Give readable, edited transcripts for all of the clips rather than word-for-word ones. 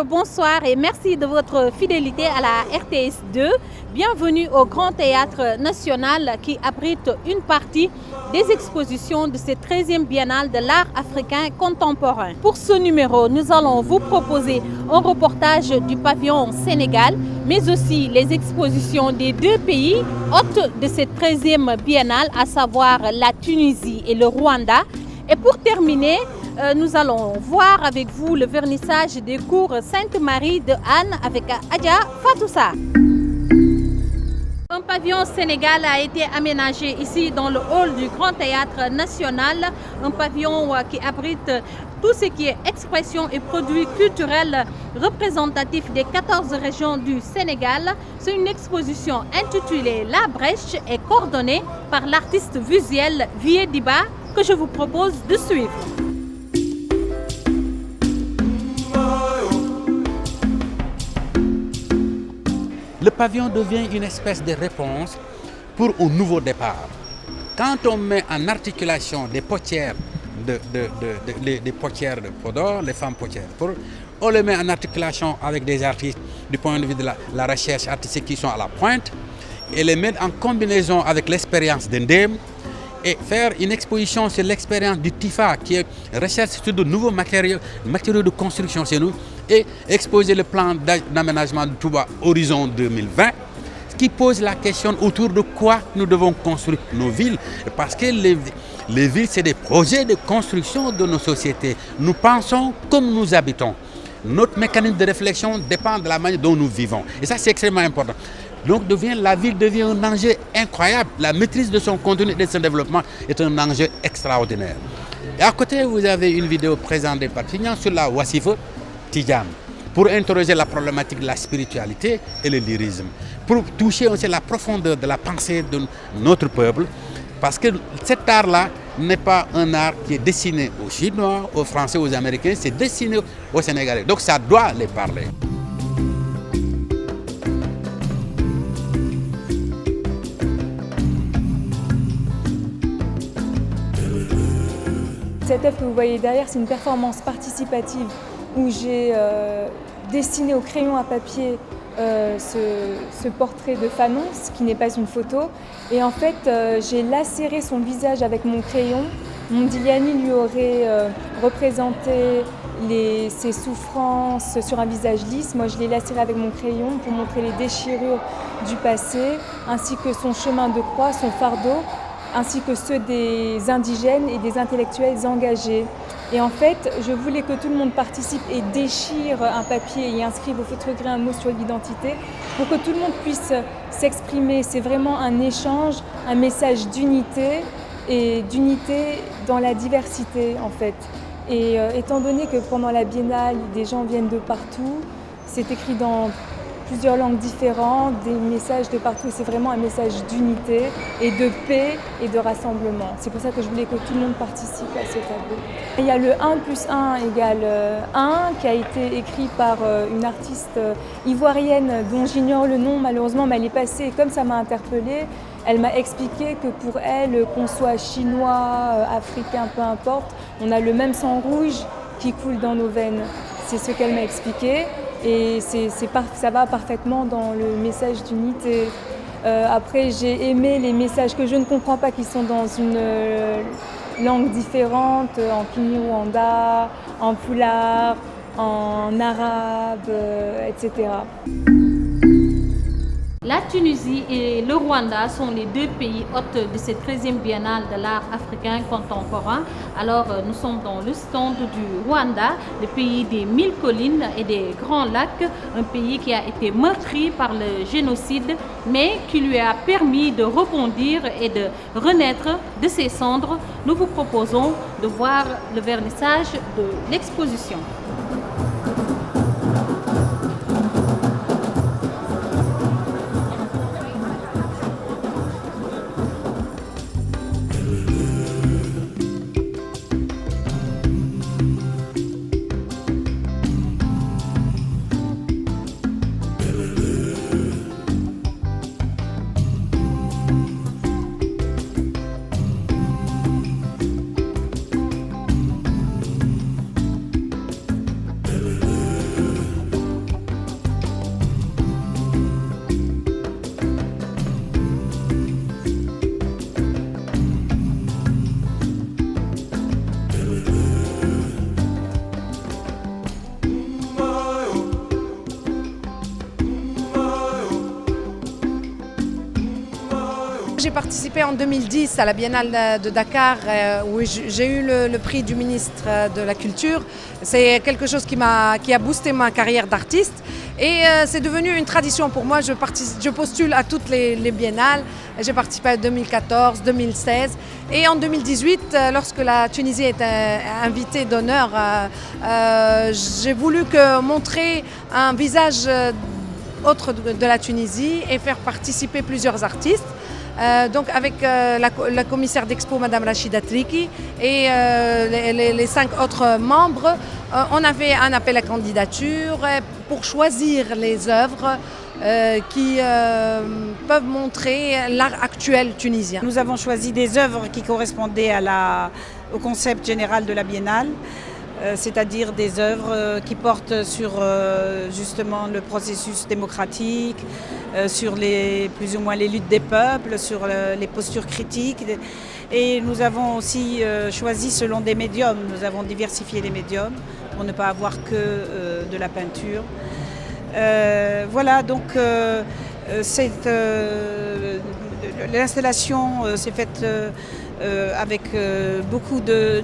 messieurs, bonsoir et merci de votre fidélité à la RTS2. Bienvenue au Grand Théâtre National qui abrite une partie des expositions de cette 13e Biennale de l'art africain contemporain. Pour ce numéro, nous allons vous proposer un reportage du pavillon Sénégal, mais aussi les expositions des deux pays hôtes de cette 13e Biennale, à savoir la Tunisie et le Rwanda. Et pour terminer, nous allons voir avec vous le vernissage des cours Sainte-Marie de Anne avec Adja Fatoussa. Un pavillon Sénégal a été aménagé ici dans le hall du Grand Théâtre National. Un pavillon qui abrite tout ce qui est expression et produits culturels représentatifs des 14 régions du Sénégal. C'est une exposition intitulée La Brèche et coordonnée par l'artiste visuel Vieux Diba que je vous propose de suivre. Le pavillon devient une espèce de réponse pour un nouveau départ. Quand on met en articulation des potières des potières de Podor, les femmes potières, on les met en articulation avec des artistes du point de vue de la recherche artistique qui sont à la pointe, et les mettre en combinaison avec l'expérience d'Endem, et faire une exposition sur l'expérience du TIFA qui est recherche sur de nouveaux matériaux de construction chez nous, et exposer le plan d'aménagement de Touba Horizon 2020 qui pose la question autour de quoi nous devons construire nos villes, parce que les villes c'est des projets de construction de nos sociétés. Nous pensons comme nous habitons. Notre mécanisme de réflexion dépend de la manière dont nous vivons, et ça c'est extrêmement important. Donc la ville devient un enjeu incroyable. La maîtrise de son contenu et de son développement est un enjeu extraordinaire. Et à côté, vous avez une vidéo présentée par Tignan sur la Wassifo Tidjane, pour interroger la problématique de la spiritualité et le lyrisme, pour toucher aussi la profondeur de la pensée de notre peuple, parce que cet art-là n'est pas un art qui est destiné aux Chinois, aux Français, aux Américains, c'est destiné aux Sénégalais. Donc ça doit les parler. Cette œuvre que vous voyez derrière, c'est une performance participative où j'ai dessiné au crayon à papier ce portrait de Fanon, qui n'est pas une photo. Et en fait, j'ai lacéré son visage avec mon crayon. Mondigliani lui aurait représenté ses souffrances sur un visage lisse. Moi, je l'ai lacéré avec mon crayon pour montrer les déchirures du passé, ainsi que son chemin de croix, son fardeau, ainsi que ceux des indigènes et des intellectuels engagés. Et en fait, je voulais que tout le monde participe et déchire un papier et inscrive au feutre gris un mot sur l'identité pour que tout le monde puisse s'exprimer. C'est vraiment un échange, un message d'unité et d'unité dans la diversité en fait. Et étant donné que pendant la Biennale, des gens viennent de partout, c'est écrit dans plusieurs langues différentes, des messages de partout, et c'est vraiment un message d'unité et de paix et de rassemblement. C'est pour ça que je voulais que tout le monde participe à ce tableau. Il y a le 1 + 1 = 1 qui a été écrit par une artiste ivoirienne dont j'ignore le nom malheureusement, mais elle est passée et comme ça m'a interpellée, elle m'a expliqué que pour elle, qu'on soit chinois, africain, peu importe, on a le même sang rouge qui coule dans nos veines. C'est ce qu'elle m'a expliqué. Et ça va parfaitement dans le message d'unité. Après, j'ai aimé les messages que je ne comprends pas, qui sont dans une langue différente, en kinyarwanda, en pulaar, en arabe, etc. La Tunisie et le Rwanda sont les deux pays hôtes de cette 13e Biennale de l'art africain contemporain. Alors nous sommes dans le stand du Rwanda, le pays des 1000 collines et des grands lacs, un pays qui a été meurtri par le génocide, mais qui lui a permis de rebondir et de renaître de ses cendres. Nous vous proposons de voir le vernissage de l'exposition. J'ai participé en 2010 à la Biennale de Dakar où j'ai eu le prix du ministre de la Culture. C'est quelque chose qui a boosté ma carrière d'artiste et c'est devenu une tradition pour moi. Je postule à toutes les biennales. J'ai participé en 2014, 2016 et en 2018, lorsque la Tunisie était invitée d'honneur, j'ai voulu montrer un visage autre de la Tunisie et faire participer plusieurs artistes. Donc avec la commissaire d'expo, Madame Rachida Triki, et les 5 autres membres, on a fait un appel à candidature pour choisir les œuvres qui peuvent montrer l'art actuel tunisien. Nous avons choisi des œuvres qui correspondaient au concept général de la Biennale, c'est-à-dire des œuvres qui portent sur justement le processus démocratique, sur plus ou moins les luttes des peuples, sur les postures critiques. Et nous avons aussi choisi selon des médiums. Nous avons diversifié les médiums pour ne pas avoir que de la peinture. Voilà, donc l'installation s'est faite avec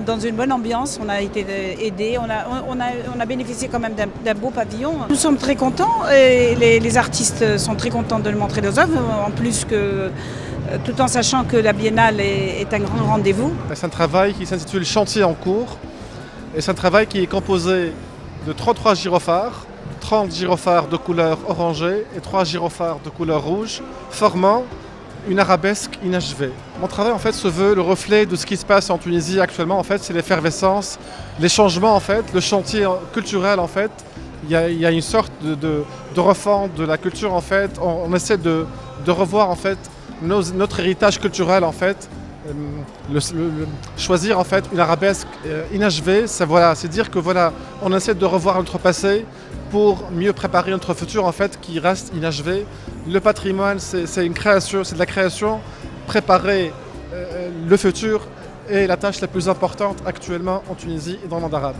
dans une bonne ambiance. On a été aidés, on a bénéficié quand même d'un beau pavillon. Nous sommes très contents et les artistes sont très contents de montrer leurs œuvres, en plus que tout en sachant que la Biennale est un grand rendez-vous. C'est un travail qui s'intitule Chantier en cours et c'est un travail qui est composé de 33 gyrophares, 30 gyrophares de couleur orangée et 3 gyrophares de couleur rouge, formant une arabesque inachevée. Mon travail en fait se veut le reflet de ce qui se passe en Tunisie actuellement. En fait, c'est l'effervescence, les changements en fait, le chantier culturel en fait. Il y a une sorte de refonte de la culture en fait. On essaie de revoir en fait notre héritage culturel en fait. Choisir en fait une arabesque inachevée, c'est dire que voilà, on essaie de revoir notre passé pour mieux préparer notre futur en fait qui reste inachevé. Le patrimoine, c'est une création, c'est de la création. Préparer le futur est la tâche la plus importante actuellement en Tunisie et dans le monde arabe.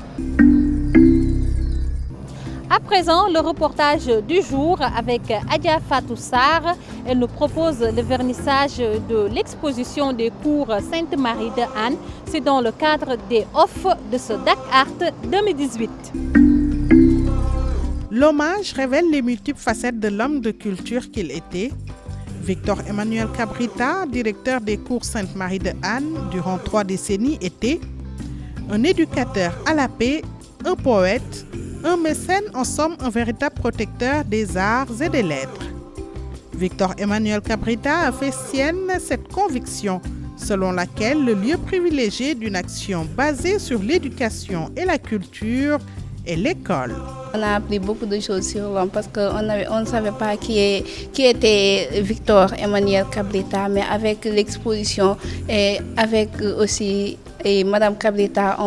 À présent, le reportage du jour avec Adia Fatou Sarr. Elle nous propose le vernissage de l'exposition des cours Sainte-Marie de Anne. C'est dans le cadre des off de ce Dakar 2018. L'hommage révèle les multiples facettes de l'homme de culture qu'il était. Victor Emmanuel Cabrita, directeur des cours Sainte-Marie de Anne durant 3 décennies, était un éducateur à la paix, un poète, un mécène, en somme un véritable protecteur des arts et des lettres. Victor Emmanuel Cabrita a fait sienne cette conviction selon laquelle le lieu privilégié d'une action basée sur l'éducation et la culture est l'école. On a appris beaucoup de choses sur l'homme parce qu'on ne savait pas qui était Victor Emmanuel Cabrita, mais avec l'exposition et avec aussi Madame Cabrita,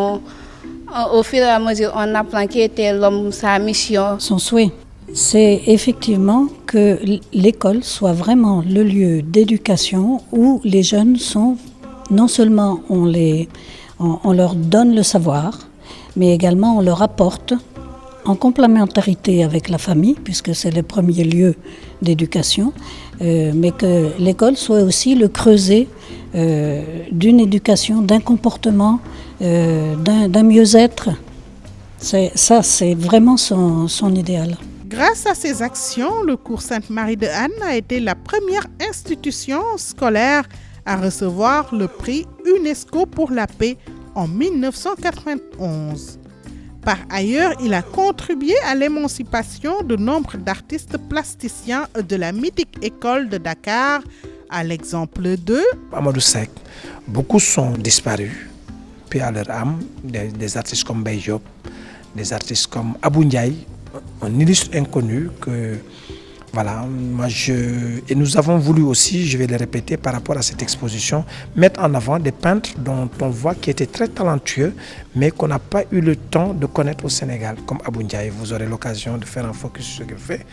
au fur et à mesure, on apprend qui était l'homme, sa mission. Son souhait, c'est effectivement que l'école soit vraiment le lieu d'éducation où les jeunes sont, non seulement on leur donne le savoir, mais également on leur apporte, en complémentarité avec la famille, puisque c'est le premier lieu d'éducation, mais que l'école soit aussi le creuset d'une éducation, d'un comportement, d'un mieux-être. C'est vraiment son idéal. Grâce à ses actions, le cours Sainte-Marie de Anne a été la première institution scolaire à recevoir le prix UNESCO pour la paix en 1991. Par ailleurs, il a contribué à l'émancipation de nombre d'artistes plasticiens de la mythique école de Dakar, à l'exemple de Amadou Seck. Beaucoup sont disparus, puis à leur âme, des artistes comme Mbaye Diop, des artistes comme Abou Ndiaye, un illustre inconnu que voilà, et nous avons voulu aussi, je vais le répéter par rapport à cette exposition, mettre en avant des peintres dont on voit qui étaient très talentueux, mais qu'on n'a pas eu le temps de connaître au Sénégal, comme Abou Ndiaye. Vous aurez l'occasion de faire un focus sur ce qu'il fait.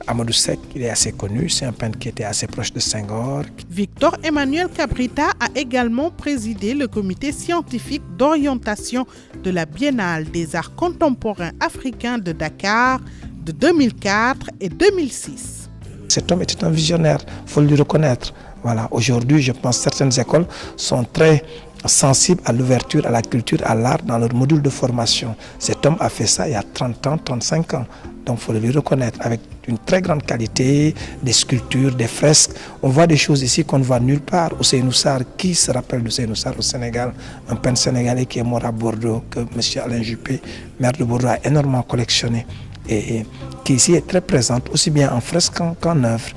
Amadou Seck, il est assez connu, c'est un peintre qui était assez proche de Senghor. Victor Emmanuel Cabrita a également présidé le comité scientifique d'orientation de la Biennale des arts contemporains africains de Dakar de 2004 et 2006. Cet homme était un visionnaire, il faut le reconnaître. Voilà. Aujourd'hui, je pense que certaines écoles sont très sensibles à l'ouverture, à la culture, à l'art dans leur module de formation. Cet homme a fait ça il y a 30 ans, 35 ans. Donc il faut le lui reconnaître avec une très grande qualité, des sculptures, des fresques. On voit des choses ici qu'on ne voit nulle part. Ousseynou Sarr, qui se rappelle d'Ousseynou Sarr au Sénégal, un peintre sénégalais qui est mort à Bordeaux, que M. Alain Juppé, maire de Bordeaux, a énormément collectionné et qui ici est très présente, aussi bien en fresque qu'en œuvre.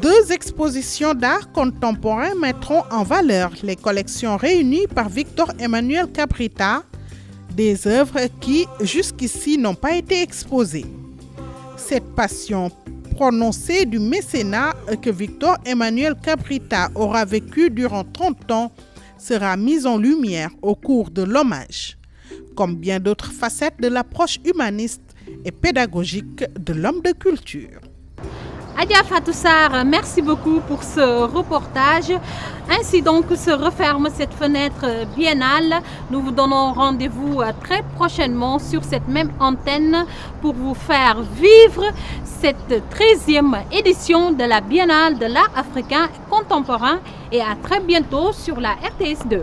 2 expositions d'art contemporain mettront en valeur les collections réunies par Victor Emmanuel Cabrita, des œuvres qui jusqu'ici n'ont pas été exposées. Cette passion prononcée du mécénat que Victor Emmanuel Cabrita aura vécu durant 30 ans sera mise en lumière au cours de l'hommage, comme bien d'autres facettes de l'approche humaniste et pédagogique de l'homme de culture. Adja Fatou Sarr, merci beaucoup pour ce reportage. Ainsi donc se referme cette fenêtre biennale. Nous vous donnons rendez-vous très prochainement sur cette même antenne pour vous faire vivre cette 13e édition de la Biennale de l'art africain contemporain et à très bientôt sur la RTS 2.